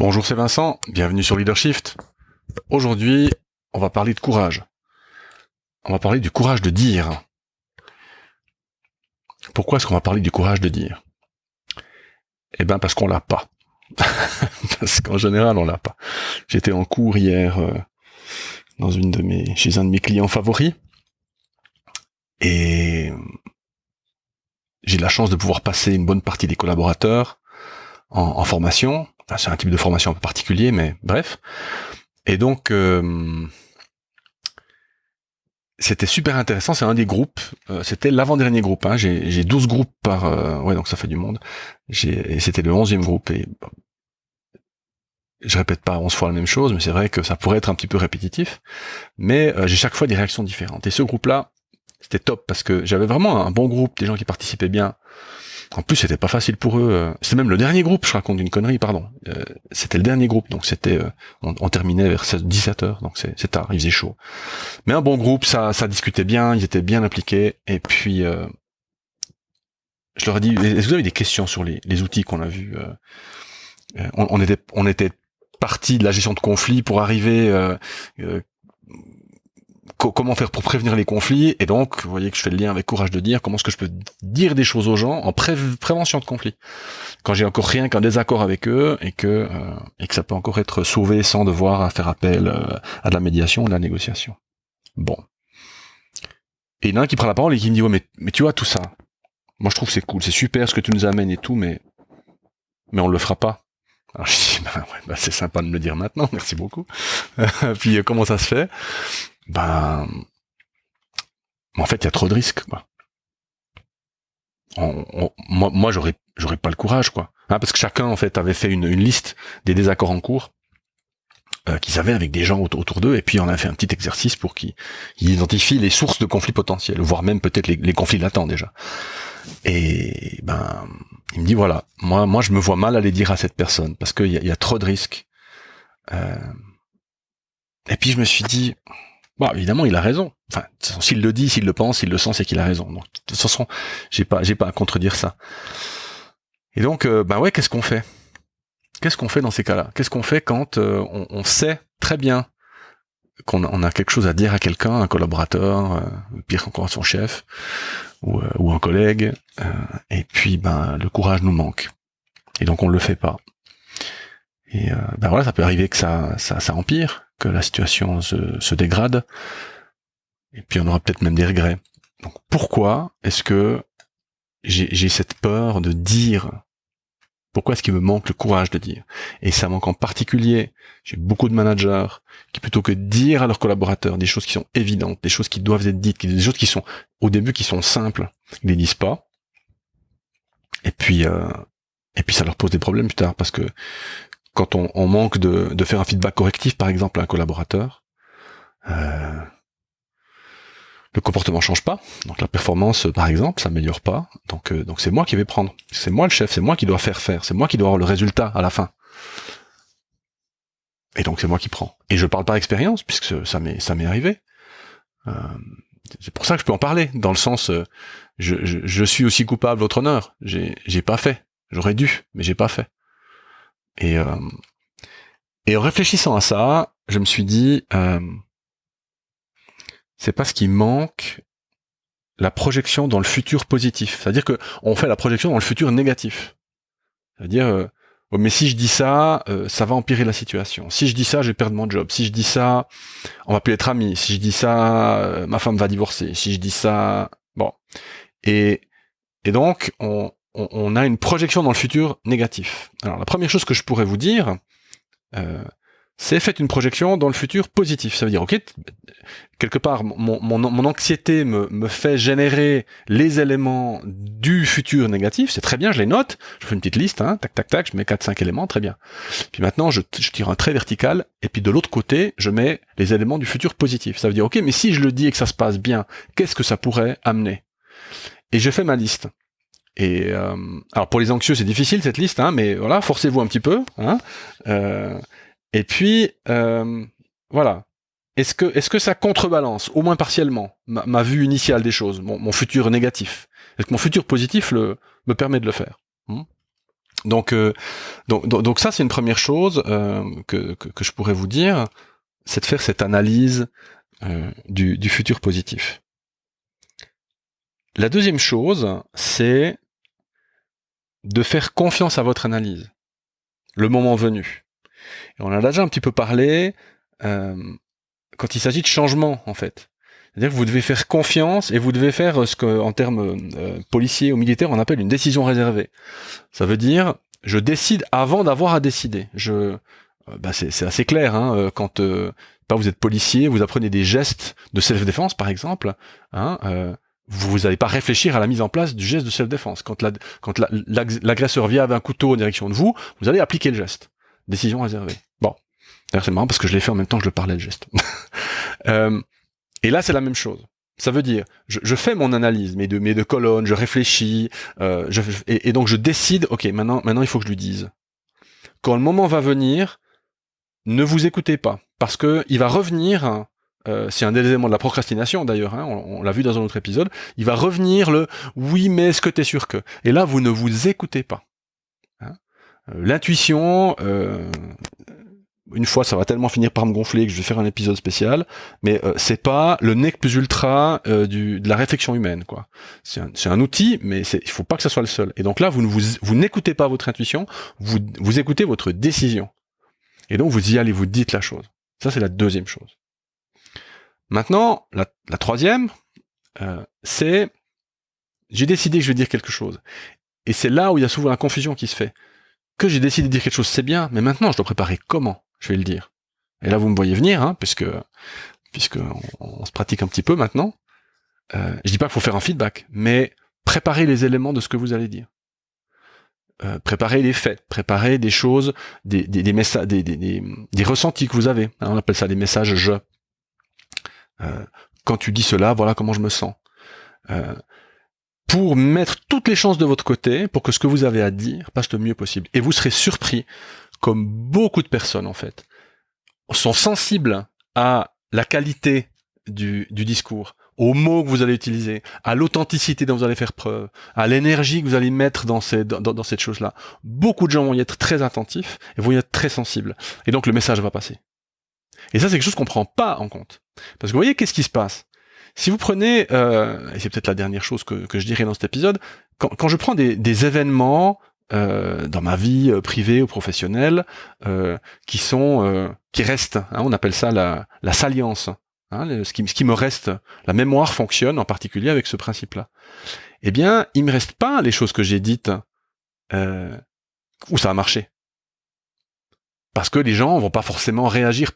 Bonjour, c'est Vincent, bienvenue sur Leadershift. Aujourd'hui, on va parler de courage. On va parler du courage de dire. Pourquoi est-ce qu'on va parler du courage de dire? Eh ben parce qu'on l'a pas. Parce qu'en général, on l'a pas. J'étais en cours hier chez un de mes clients favoris et j'ai la chance de pouvoir passer une bonne partie des collaborateurs en formation. Enfin, c'est un type de formation un peu particulier, mais bref. Et donc, c'était super intéressant, c'est un des groupes, c'était l'avant-dernier groupe, hein. J'ai 12 groupes donc ça fait du monde. Et c'était le 11e groupe, et je répète pas 11 fois la même chose, mais c'est vrai que ça pourrait être un petit peu répétitif, mais j'ai chaque fois des réactions différentes. Et ce groupe-là, c'était top, parce que j'avais vraiment un bon groupe, des gens qui participaient bien. En plus, c'était pas facile pour eux. C'était même le dernier groupe, je raconte une connerie, pardon. C'était le dernier groupe, donc c'était, on terminait vers 17h, donc c'est tard, il faisait chaud. Mais un bon groupe, ça discutait bien, ils étaient bien impliqués, et puis je leur ai dit, est-ce que vous avez des questions sur les outils qu'on a vus? On était parti de la gestion de conflits pour arriver comment faire pour prévenir les conflits, et donc vous voyez que je fais le lien avec courage de dire, comment est-ce que je peux dire des choses aux gens en prévention de conflits quand j'ai encore rien qu'un désaccord avec eux, et que ça peut encore être sauvé sans devoir faire appel à de la médiation ou de la négociation. Bon. Et il y en a un qui prend la parole et qui me dit, ouais, mais tu vois tout ça, moi je trouve que c'est cool, c'est super ce que tu nous amènes et tout, mais on le fera pas. Alors je dis, c'est sympa de me le dire maintenant, merci beaucoup. Puis comment ça se fait? En fait, il y a trop de risques, quoi. Moi, j'aurais pas le courage, quoi. Hein, parce que chacun, en fait, avait fait une liste des désaccords en cours qu'ils avaient avec des gens autour d'eux, et puis on a fait un petit exercice pour qu'ils identifient les sources de conflits potentiels, voire même peut-être les conflits latents déjà. Et il me dit, voilà, moi je me vois mal aller dire à cette personne, parce qu'il y a trop de risques. Et puis je me suis dit, bon, évidemment, il a raison. Enfin, s'il le dit, s'il le pense, s'il le sent, c'est qu'il a raison. Donc, de toute façon, j'ai pas à contredire ça. Et donc, qu'est-ce qu'on fait? Qu'est-ce qu'on fait dans ces cas-là? Qu'est-ce qu'on fait quand on sait très bien qu'on a quelque chose à dire à quelqu'un, un collaborateur, pire encore son chef, ou un collègue, et puis le courage nous manque. Et donc on le fait pas. Et ça peut arriver que ça empire, que la situation se dégrade, et puis on aura peut-être même des regrets. Donc pourquoi est-ce que j'ai cette peur de dire? Pourquoi est-ce qu'il me manque le courage de dire? Et ça manque en particulier, j'ai beaucoup de managers qui, plutôt que dire à leurs collaborateurs des choses qui sont évidentes, des choses qui doivent être dites, des choses qui sont au début qui sont simples, ils les disent pas. Et puis ça leur pose des problèmes plus tard, parce que quand on manque de faire un feedback correctif, par exemple, à un collaborateur, le comportement change pas, donc la performance, par exemple, s'améliore pas, donc c'est moi qui vais prendre, c'est moi le chef, c'est moi qui dois faire, c'est moi qui dois avoir le résultat à la fin. Et donc c'est moi qui prends. Et je parle par expérience, puisque ça m'est arrivé. C'est pour ça que je peux en parler, dans le sens, je suis aussi coupable, votre honneur, j'ai pas fait, j'aurais dû, mais j'ai pas fait. Et en réfléchissant à ça, je me suis dit, c'est parce qu'il manque la projection dans le futur positif. C'est-à-dire que on fait la projection dans le futur négatif. C'est-à-dire, mais si je dis ça, ça va empirer la situation. Si je dis ça, je vais perdre mon job. Si je dis ça, on va plus être amis. Si je dis ça, ma femme va divorcer. Si je dis ça, bon. Et donc, on a une projection dans le futur négatif. Alors, la première chose que je pourrais vous dire, c'est faites une projection dans le futur positif. Ça veut dire, ok, quelque part, mon anxiété me fait générer les éléments du futur négatif, c'est très bien, je les note, je fais une petite liste, hein, tac, tac, tac, je mets 4-5 éléments, très bien. Puis maintenant, je tire un trait vertical, et puis de l'autre côté, je mets les éléments du futur positif. Ça veut dire, ok, mais si je le dis et que ça se passe bien, qu'est-ce que ça pourrait amener? Et je fais ma liste. Et alors pour les anxieux, c'est difficile cette liste, hein, mais voilà, forcez-vous un petit peu, hein. Et puis, voilà. Est-ce que ça contrebalance, au moins partiellement, ma vue initiale des choses, mon futur négatif? Est-ce que mon futur positif me permet de le faire? Donc ça, c'est une première chose que je pourrais vous dire, c'est de faire cette analyse du futur positif. La deuxième chose, c'est de faire confiance à votre analyse, le moment venu. Et on en a déjà un petit peu parlé quand il s'agit de changement, en fait. C'est-à-dire que vous devez faire confiance et vous devez faire ce qu'en termes policiers ou militaires, on appelle une décision réservée. Ça veut dire, je décide avant d'avoir à décider. C'est assez clair, hein, quand vous êtes policier, vous apprenez des gestes de self-défense, par exemple, hein, vous n'allez pas réfléchir à la mise en place du geste de self-défense. Quand l'agresseur vient avec un couteau en direction de vous, vous allez appliquer le geste. Décision réservée. Bon. D'ailleurs, c'est marrant parce que je l'ai fait en même temps que je le parlais, le geste. Et là, c'est la même chose. Ça veut dire, je fais mon analyse, mes deux colonnes, je réfléchis, et donc je décide, ok, maintenant il faut que je lui dise. Quand le moment va venir, ne vous écoutez pas, parce que il va revenir, c'est un des éléments de la procrastination d'ailleurs, hein, on l'a vu dans un autre épisode, il va revenir le « oui, mais est-ce que t'es sûr que ?» Et là, vous ne vous écoutez pas. Hein. L'intuition... une fois, ça va tellement finir par me gonfler que je vais faire un épisode spécial, mais c'est pas le nec plus ultra de la réflexion humaine, quoi. C'est un outil, mais il faut pas que ça soit le seul. Et donc là, vous n'écoutez pas votre intuition, vous écoutez votre décision. Et donc vous y allez, vous dites la chose. Ça, c'est la deuxième chose. Maintenant, la troisième, c'est j'ai décidé que je vais dire quelque chose. Et c'est là où il y a souvent la confusion qui se fait. Que j'ai décidé de dire quelque chose, c'est bien, mais maintenant, je dois préparer comment je vais le dire. Et là, vous me voyez venir, hein, puisque on se pratique un petit peu maintenant. Je dis pas qu'il faut faire un feedback, mais préparez les éléments de ce que vous allez dire. Préparez les faits, préparez des choses, des messages, des ressentis que vous avez. Hein, on appelle ça des messages je. Quand tu dis cela, voilà comment je me sens. Pour mettre toutes les chances de votre côté, pour que ce que vous avez à dire passe le mieux possible. Et vous serez surpris, comme beaucoup de personnes en fait, sont sensibles à la qualité du discours, aux mots que vous allez utiliser, à l'authenticité dont vous allez faire preuve, à l'énergie que vous allez mettre dans cette chose-là. Beaucoup de gens vont y être très attentifs et vont y être très sensibles. Et donc le message va passer. Et ça, c'est quelque chose qu'on prend pas en compte. Parce que vous voyez, qu'est-ce qui se passe ? Si vous prenez, et c'est peut-être la dernière chose que je dirais dans cet épisode, quand je prends des événements dans ma vie privée ou professionnelle qui restent, hein, on appelle ça la salience, hein, ce qui me reste, la mémoire fonctionne en particulier avec ce principe-là. Eh bien, il me reste pas les choses que j'ai dites où ça a marché, parce que les gens vont pas forcément réagir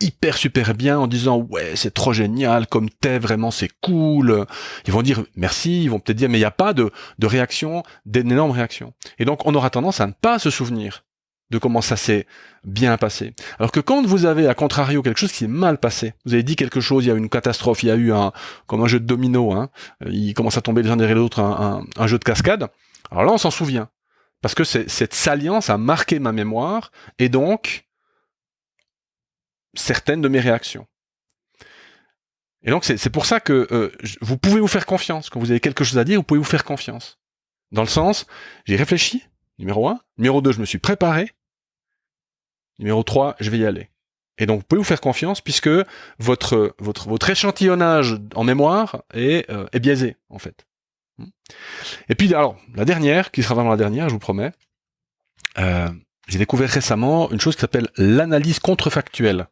hyper super bien en disant ouais c'est trop génial comme t'es, vraiment c'est cool. Ils vont dire merci, ils vont peut-être dire mais il n'y a pas de réaction, d'énorme réaction. Et donc on aura tendance à ne pas se souvenir de comment ça s'est bien passé. Alors que quand vous avez à contrario quelque chose qui s'est mal passé, vous avez dit quelque chose, il y a eu une catastrophe, il y a eu comme un jeu de domino, hein, il commence à tomber les uns derrière les autres, un jeu de cascade, alors là on s'en souvient. Parce que cette salience a marqué ma mémoire et donc certaines de mes réactions. Et donc c'est pour ça que vous pouvez vous faire confiance. Quand vous avez quelque chose à dire, vous pouvez vous faire confiance. Dans le sens, j'ai réfléchi, numéro 1. Numéro 2, je me suis préparé. Numéro 3, je vais y aller. Et donc vous pouvez vous faire confiance puisque votre échantillonnage en mémoire est biaisé, en fait. Et puis alors, la dernière, qui sera vraiment la dernière, je vous promets, j'ai découvert récemment une chose qui s'appelle l'analyse contrefactuelle.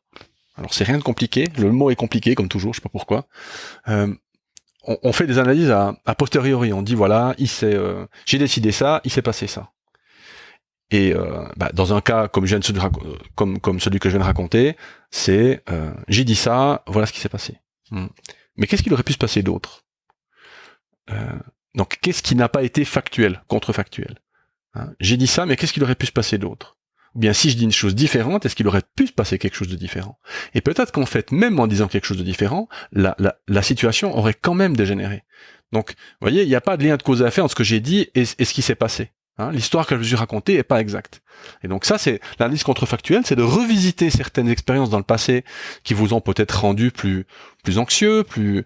Alors c'est rien de compliqué, le mot est compliqué comme toujours, je sais pas pourquoi. On fait des analyses a posteriori, on dit voilà, j'ai décidé ça, il s'est passé ça. Et dans un cas comme celui que je viens de raconter, c'est j'ai dit ça, voilà ce qui s'est passé. Mais qu'est-ce qu'il aurait pu se passer d'autre ? Donc qu'est-ce qui n'a pas été factuel, contrefactuel ? J'ai dit ça, mais qu'est-ce qu'il aurait pu se passer d'autre ? Ou bien si je dis une chose différente, est-ce qu'il aurait pu se passer quelque chose de différent ? Et peut-être qu'en fait, même en disant quelque chose de différent, la situation aurait quand même dégénéré. Donc, vous voyez, il n'y a pas de lien de cause à effet entre ce que j'ai dit et ce qui s'est passé. L'histoire que je vous ai racontée est pas exacte. Et donc ça, c'est l'analyse contrefactuelle, c'est de revisiter certaines expériences dans le passé qui vous ont peut-être rendu plus anxieux, plus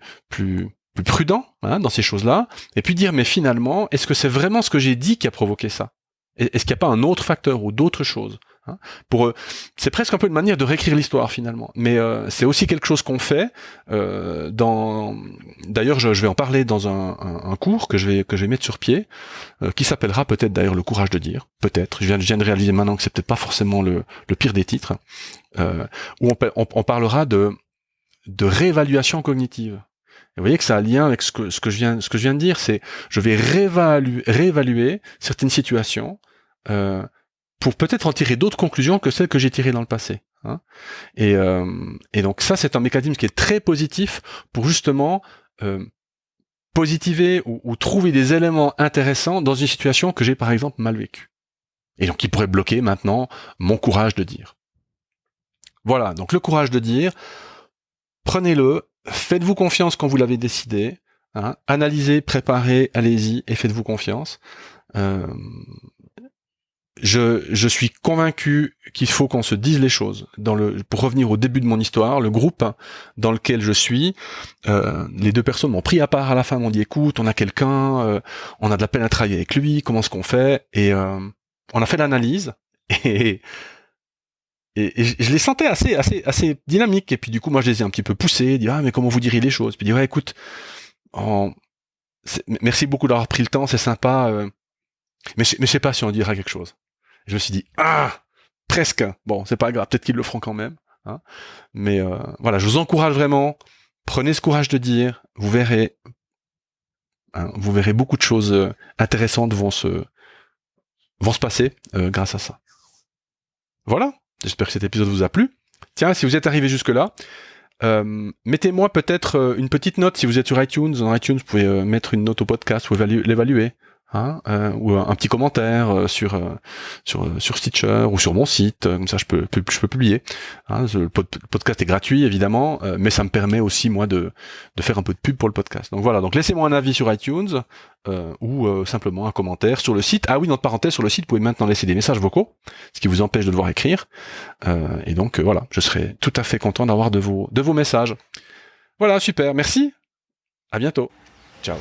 prudent dans ces choses-là, et puis dire mais finalement, est-ce que c'est vraiment ce que j'ai dit qui a provoqué ça ? Est-ce qu'il n'y a pas un autre facteur ou d'autres choses, hein? C'est presque un peu une manière de réécrire l'histoire finalement, mais c'est aussi quelque chose qu'on fait. D'ailleurs, je vais en parler dans un cours que je vais mettre sur pied, qui s'appellera peut-être d'ailleurs le courage de dire. Peut-être. Je viens de réaliser maintenant que c'est peut-être pas forcément le pire des titres, où on parlera de réévaluation cognitive. Et vous voyez que ça a un lien avec ce que je viens de dire, c'est je vais réévaluer certaines situations pour peut-être en tirer d'autres conclusions que celles que j'ai tirées dans le passé, hein. Et donc ça, c'est un mécanisme qui est très positif pour justement positiver ou trouver des éléments intéressants dans une situation que j'ai par exemple mal vécue. Et donc qui pourrait bloquer maintenant mon courage de dire. Voilà, donc le courage de dire, prenez-le, faites-vous confiance quand vous l'avez décidé, hein, analysez, préparez, allez-y et faites-vous confiance. Je suis convaincu qu'il faut qu'on se dise les choses. Pour revenir au début de mon histoire, le groupe dans lequel je suis, les deux personnes m'ont pris à part à la fin, m'ont dit écoute, on a quelqu'un, on a de la peine à travailler avec lui, comment est-ce qu'on fait? Et on a fait l'analyse et je les sentais assez dynamiques. Et puis du coup, moi, je les ai un petit peu poussés, dit mais comment vous diriez les choses? Puis dit ouais, écoute, merci beaucoup d'avoir pris le temps, c'est sympa, mais je sais pas si on dira quelque chose. Je me suis dit presque. Bon, c'est pas grave, peut-être qu'ils le feront quand même, hein. Mais voilà, je vous encourage vraiment. Prenez ce courage de dire. Vous verrez beaucoup de choses intéressantes vont se passer grâce à ça. Voilà. J'espère que cet épisode vous a plu. Tiens, si vous êtes arrivé jusque-là, mettez-moi peut-être une petite note si vous êtes sur iTunes. Dans iTunes, vous pouvez mettre une note au podcast ou l'évaluer. Hein, ou un petit commentaire sur Stitcher ou sur mon site, comme ça je peux publier. Hein, le podcast est gratuit évidemment, mais ça me permet aussi moi de faire un peu de pub pour le podcast. Donc voilà, donc laissez-moi un avis sur iTunes ou simplement un commentaire sur le site. Ah oui, entre parenthèses, sur le site, vous pouvez maintenant laisser des messages vocaux, ce qui vous empêche de devoir écrire. Et donc voilà, je serai tout à fait content d'avoir de vos messages. Voilà, super, merci. À bientôt. Ciao.